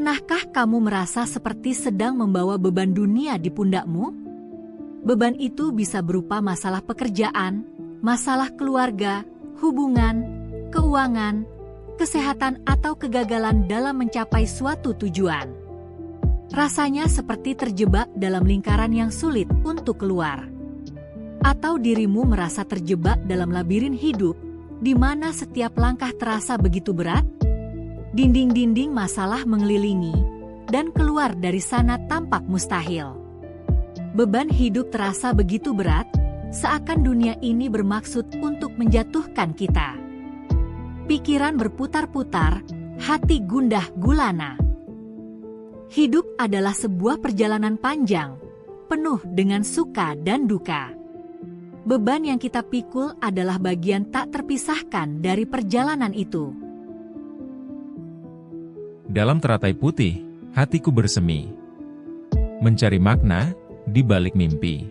Pernahkah kamu merasa seperti sedang membawa beban dunia di pundakmu? Beban itu bisa berupa masalah pekerjaan, masalah keluarga, hubungan, keuangan, kesehatan atau kegagalan dalam mencapai suatu tujuan. Rasanya seperti terjebak dalam lingkaran yang sulit untuk keluar. Atau dirimu merasa terjebak dalam labirin hidup, di mana setiap langkah terasa begitu berat? Dinding-dinding masalah mengelilingi, dan keluar dari sana tampak mustahil. Beban hidup terasa begitu berat, seakan dunia ini bermaksud untuk menjatuhkan kita. Pikiran berputar-putar, hati gundah gulana. Hidup adalah sebuah perjalanan panjang, penuh dengan suka dan duka. Beban yang kita pikul adalah bagian tak terpisahkan dari perjalanan itu. Dalam teratai putih, hatiku bersemi, mencari makna di balik mimpi.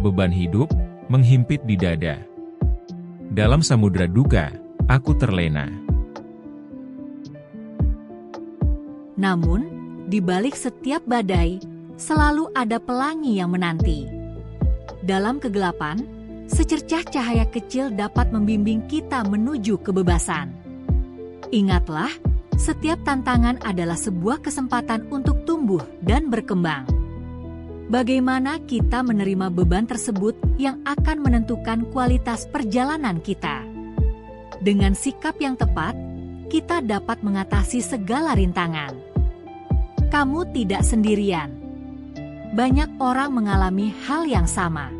Beban hidup menghimpit di dada. Dalam samudera duka, aku terlena. Namun, di balik setiap badai, selalu ada pelangi yang menanti. Dalam kegelapan, secercah cahaya kecil dapat membimbing kita menuju kebebasan. Ingatlah, setiap tantangan adalah sebuah kesempatan untuk tumbuh dan berkembang. Bagaimana kita menerima beban tersebut yang akan menentukan kualitas perjalanan kita. Dengan sikap yang tepat, kita dapat mengatasi segala rintangan. Kamu tidak sendirian. Banyak orang mengalami hal yang sama.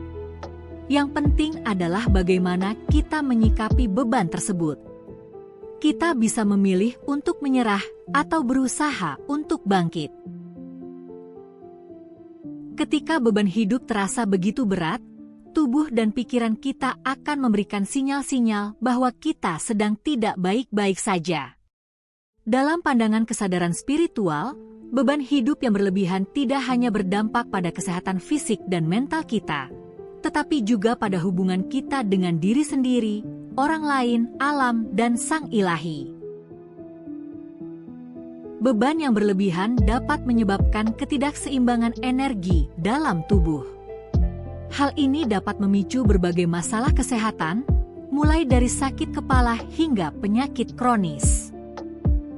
Yang penting adalah bagaimana kita menyikapi beban tersebut. Kita bisa memilih untuk menyerah atau berusaha untuk bangkit. Ketika beban hidup terasa begitu berat, tubuh dan pikiran kita akan memberikan sinyal-sinyal bahwa kita sedang tidak baik-baik saja. Dalam pandangan kesadaran spiritual, beban hidup yang berlebihan tidak hanya berdampak pada kesehatan fisik dan mental kita, tetapi juga pada hubungan kita dengan diri sendiri, orang lain, alam, dan Sang Ilahi. Beban yang berlebihan dapat menyebabkan ketidakseimbangan energi dalam tubuh. Hal ini dapat memicu berbagai masalah kesehatan, mulai dari sakit kepala hingga penyakit kronis.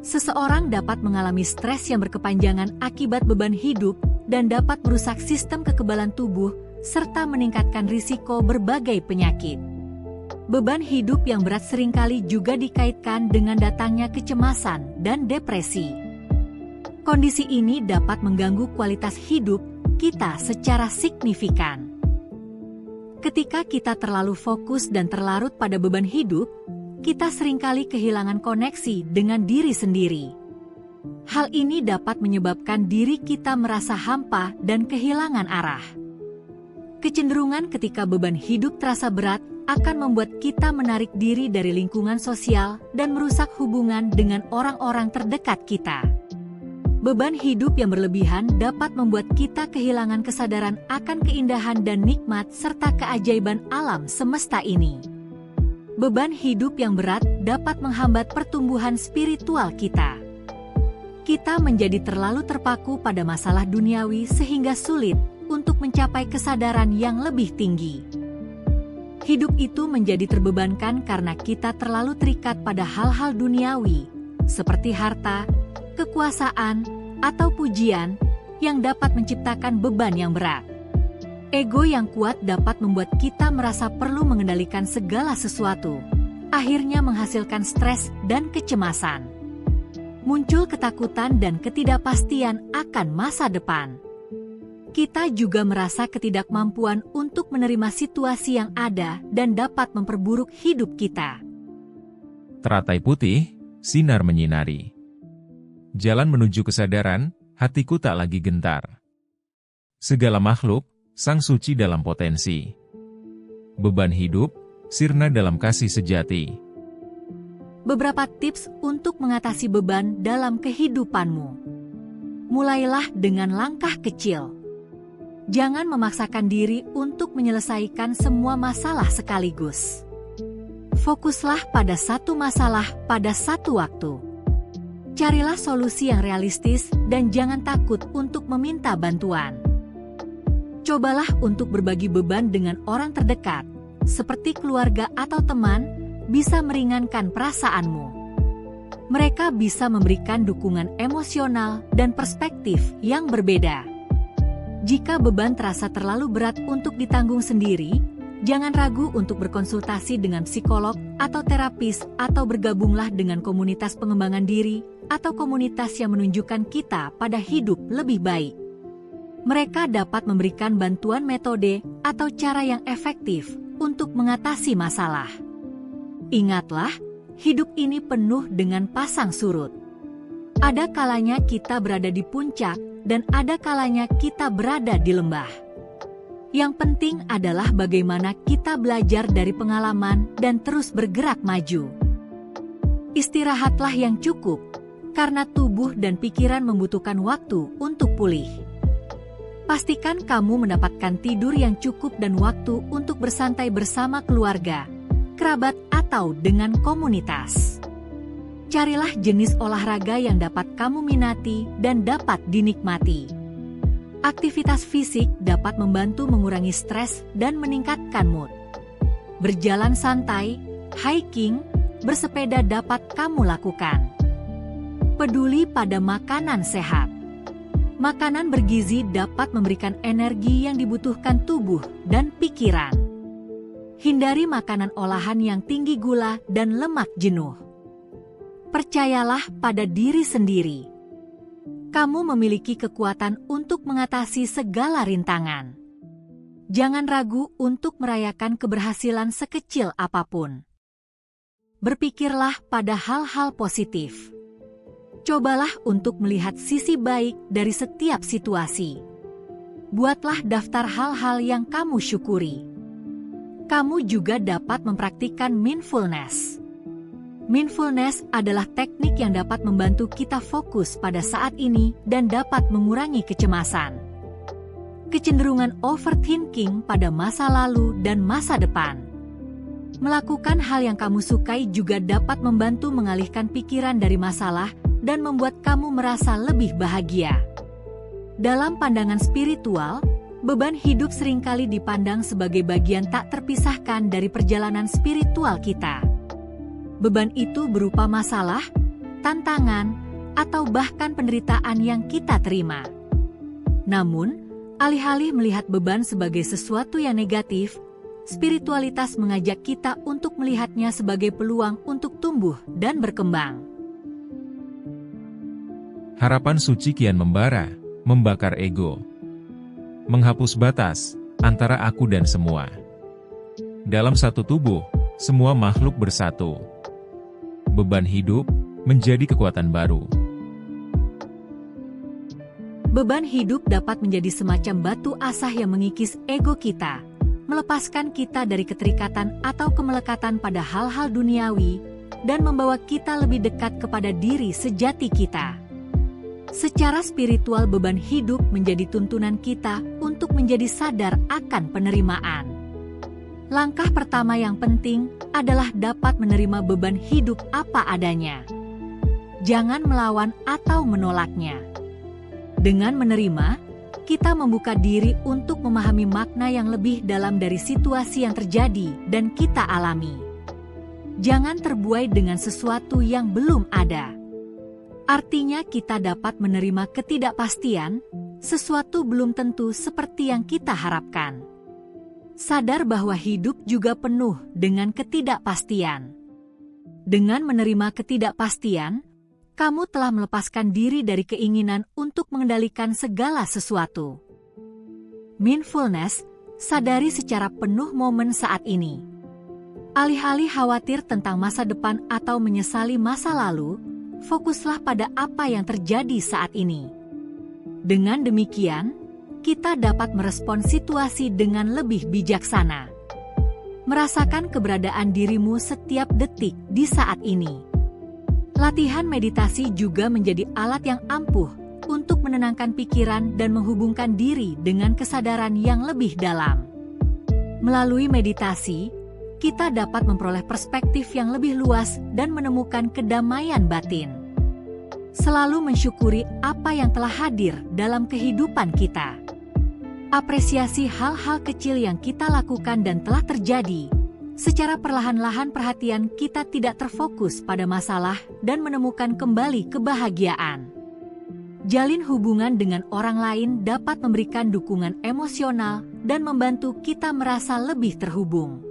Seseorang dapat mengalami stres yang berkepanjangan akibat beban hidup dan dapat merusak sistem kekebalan tubuh serta meningkatkan risiko berbagai penyakit. Beban hidup yang berat seringkali juga dikaitkan dengan datangnya kecemasan dan depresi. Kondisi ini dapat mengganggu kualitas hidup kita secara signifikan. Ketika kita terlalu fokus dan terlarut pada beban hidup, kita seringkali kehilangan koneksi dengan diri sendiri. Hal ini dapat menyebabkan diri kita merasa hampa dan kehilangan arah. Kecenderungan ketika beban hidup terasa berat akan membuat kita menarik diri dari lingkungan sosial dan merusak hubungan dengan orang-orang terdekat kita. Beban hidup yang berlebihan dapat membuat kita kehilangan kesadaran akan keindahan dan nikmat serta keajaiban alam semesta ini. Beban hidup yang berat dapat menghambat pertumbuhan spiritual kita. Kita menjadi terlalu terpaku pada masalah duniawi sehingga sulit untuk mencapai kesadaran yang lebih tinggi. Hidup itu menjadi terbebankan karena kita terlalu terikat pada hal-hal duniawi, seperti harta, kekuasaan, atau pujian, yang dapat menciptakan beban yang berat. Ego yang kuat dapat membuat kita merasa perlu mengendalikan segala sesuatu, akhirnya menghasilkan stres dan kecemasan. Muncul ketakutan dan ketidakpastian akan masa depan. Kita juga merasa ketidakmampuan untuk menerima situasi yang ada dan dapat memperburuk hidup kita. Teratai putih, sinar menyinari. Jalan menuju kesadaran, hatiku tak lagi gentar. Segala makhluk, sang suci dalam potensi. Beban hidup, sirna dalam kasih sejati. Beberapa tips untuk mengatasi beban dalam kehidupanmu. Mulailah dengan langkah kecil. Jangan memaksakan diri untuk menyelesaikan semua masalah sekaligus. Fokuslah pada satu masalah pada satu waktu. Carilah solusi yang realistis dan jangan takut untuk meminta bantuan. Cobalah untuk berbagi beban dengan orang terdekat, seperti keluarga atau teman, bisa meringankan perasaanmu. Mereka bisa memberikan dukungan emosional dan perspektif yang berbeda. Jika beban terasa terlalu berat untuk ditanggung sendiri, jangan ragu untuk berkonsultasi dengan psikolog atau terapis atau bergabunglah dengan komunitas pengembangan diri atau komunitas yang menunjukkan kita pada hidup lebih baik. Mereka dapat memberikan bantuan metode atau cara yang efektif untuk mengatasi masalah. Ingatlah, hidup ini penuh dengan pasang surut. Ada kalanya kita berada di puncak dan ada kalanya kita berada di lembah. Yang penting adalah bagaimana kita belajar dari pengalaman dan terus bergerak maju. Istirahatlah yang cukup, karena tubuh dan pikiran membutuhkan waktu untuk pulih. Pastikan kamu mendapatkan tidur yang cukup dan waktu untuk bersantai bersama keluarga, kerabat, atau dengan komunitas. Carilah jenis olahraga yang dapat kamu minati dan dapat dinikmati. Aktivitas fisik dapat membantu mengurangi stres dan meningkatkan mood. Berjalan santai, hiking, bersepeda dapat kamu lakukan. Peduli pada makanan sehat. Makanan bergizi dapat memberikan energi yang dibutuhkan tubuh dan pikiran. Hindari makanan olahan yang tinggi gula dan lemak jenuh. Percayalah pada diri sendiri. Kamu memiliki kekuatan untuk mengatasi segala rintangan. Jangan ragu untuk merayakan keberhasilan sekecil apapun. Berpikirlah pada hal-hal positif. Cobalah untuk melihat sisi baik dari setiap situasi. Buatlah daftar hal-hal yang kamu syukuri. Kamu juga dapat mempraktikkan mindfulness. Mindfulness adalah teknik yang dapat membantu kita fokus pada saat ini dan dapat mengurangi kecemasan. Kecenderungan overthinking pada masa lalu dan masa depan. Melakukan hal yang kamu sukai juga dapat membantu mengalihkan pikiran dari masalah dan membuat kamu merasa lebih bahagia. Dalam pandangan spiritual, beban hidup seringkali dipandang sebagai bagian tak terpisahkan dari perjalanan spiritual kita. Beban itu berupa masalah, tantangan, atau bahkan penderitaan yang kita terima. Namun, alih-alih melihat beban sebagai sesuatu yang negatif, spiritualitas mengajak kita untuk melihatnya sebagai peluang untuk tumbuh dan berkembang. Harapan suci kian membara, membakar ego. Menghapus batas antara aku dan semua. Dalam satu tubuh, semua makhluk bersatu. Beban hidup menjadi kekuatan baru. Beban hidup dapat menjadi semacam batu asah yang mengikis ego kita, melepaskan kita dari keterikatan atau kemelekatan pada hal-hal duniawi, dan membawa kita lebih dekat kepada diri sejati kita. Secara spiritual, beban hidup menjadi tuntunan kita untuk menjadi sadar akan penerimaan. Langkah pertama yang penting adalah dapat menerima beban hidup apa adanya. Jangan melawan atau menolaknya. Dengan menerima, kita membuka diri untuk memahami makna yang lebih dalam dari situasi yang terjadi dan kita alami. Jangan terbuai dengan sesuatu yang belum ada. Artinya kita dapat menerima ketidakpastian, sesuatu belum tentu seperti yang kita harapkan. Sadar bahwa hidup juga penuh dengan ketidakpastian. Dengan menerima ketidakpastian, kamu telah melepaskan diri dari keinginan untuk mengendalikan segala sesuatu. Mindfulness, sadari secara penuh momen saat ini. Alih-alih khawatir tentang masa depan atau menyesali masa lalu, fokuslah pada apa yang terjadi saat ini. Dengan demikian, kita dapat merespons situasi dengan lebih bijaksana. Merasakan keberadaan dirimu setiap detik di saat ini. Latihan meditasi juga menjadi alat yang ampuh untuk menenangkan pikiran dan menghubungkan diri dengan kesadaran yang lebih dalam. Melalui meditasi, kita dapat memperoleh perspektif yang lebih luas dan menemukan kedamaian batin. Selalu mensyukuri apa yang telah hadir dalam kehidupan kita. Apresiasi hal-hal kecil yang kita lakukan dan telah terjadi. Secara perlahan-lahan perhatian kita tidak terfokus pada masalah dan menemukan kembali kebahagiaan. Jalin hubungan dengan orang lain dapat memberikan dukungan emosional dan membantu kita merasa lebih terhubung.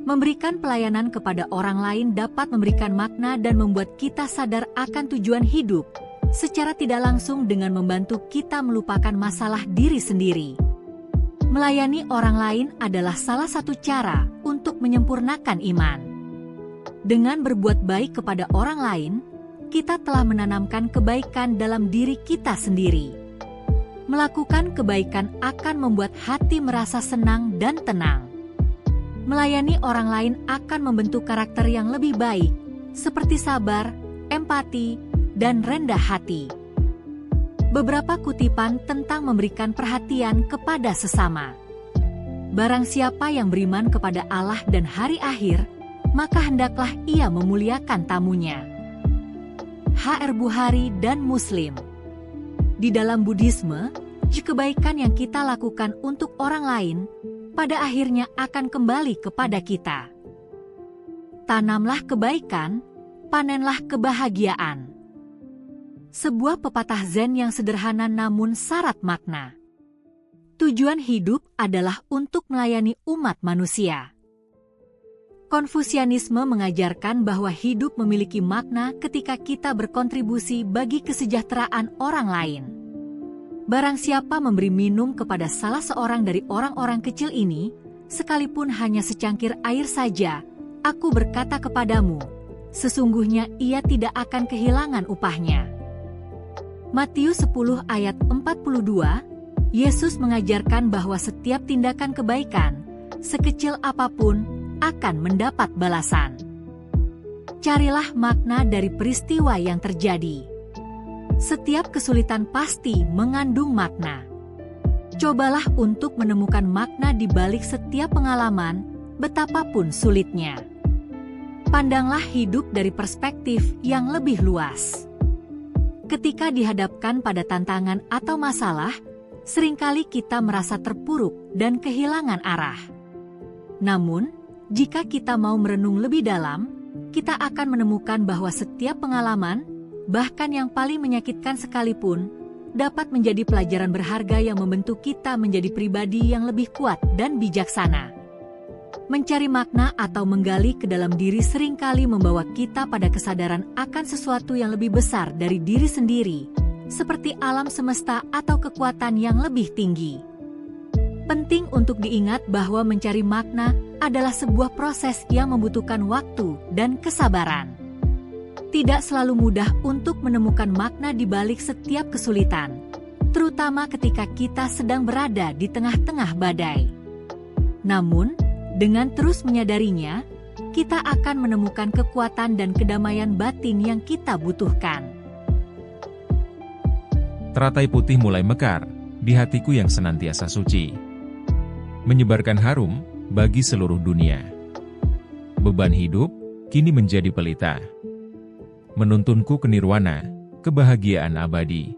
Memberikan pelayanan kepada orang lain dapat memberikan makna dan membuat kita sadar akan tujuan hidup, secara tidak langsung dengan membantu kita melupakan masalah diri sendiri. Melayani orang lain adalah salah satu cara untuk menyempurnakan iman. Dengan berbuat baik kepada orang lain, kita telah menanamkan kebaikan dalam diri kita sendiri. Melakukan kebaikan akan membuat hati merasa senang dan tenang. Melayani orang lain akan membentuk karakter yang lebih baik, seperti sabar, empati, dan rendah hati. Beberapa kutipan tentang memberikan perhatian kepada sesama. Barang siapa yang beriman kepada Allah dan hari akhir, maka hendaklah ia memuliakan tamunya. H.R. Bukhari dan Muslim. Di dalam Buddhisme, kebaikan yang kita lakukan untuk orang lain, pada akhirnya akan kembali kepada kita. Tanamlah kebaikan, panenlah kebahagiaan. Sebuah pepatah Zen yang sederhana namun syarat makna. Tujuan hidup adalah untuk melayani umat manusia. Konfusianisme mengajarkan bahwa hidup memiliki makna ketika kita berkontribusi bagi kesejahteraan orang lain. Barang siapa memberi minum kepada salah seorang dari orang-orang kecil ini, sekalipun hanya secangkir air saja, aku berkata kepadamu, sesungguhnya ia tidak akan kehilangan upahnya. Matius 10 ayat 42, Yesus mengajarkan bahwa setiap tindakan kebaikan, sekecil apapun, akan mendapat balasan. Carilah makna dari peristiwa yang terjadi. Setiap kesulitan pasti mengandung makna. Cobalah untuk menemukan makna di balik setiap pengalaman, betapapun sulitnya. Pandanglah hidup dari perspektif yang lebih luas. Ketika dihadapkan pada tantangan atau masalah, seringkali kita merasa terpuruk dan kehilangan arah. Namun, jika kita mau merenung lebih dalam, kita akan menemukan bahwa setiap pengalaman, bahkan yang paling menyakitkan sekalipun, dapat menjadi pelajaran berharga yang membentuk kita menjadi pribadi yang lebih kuat dan bijaksana. Mencari makna atau menggali ke dalam diri seringkali membawa kita pada kesadaran akan sesuatu yang lebih besar dari diri sendiri, seperti alam semesta atau kekuatan yang lebih tinggi. Penting untuk diingat bahwa mencari makna adalah sebuah proses yang membutuhkan waktu dan kesabaran. Tidak selalu mudah untuk menemukan makna di balik setiap kesulitan, terutama ketika kita sedang berada di tengah-tengah badai. Namun, dengan terus menyadarinya, kita akan menemukan kekuatan dan kedamaian batin yang kita butuhkan. Teratai putih mulai mekar di hatiku yang senantiasa suci, menyebarkan harum bagi seluruh dunia. Beban hidup kini menjadi pelita, menuntunku ke nirwana, kebahagiaan abadi.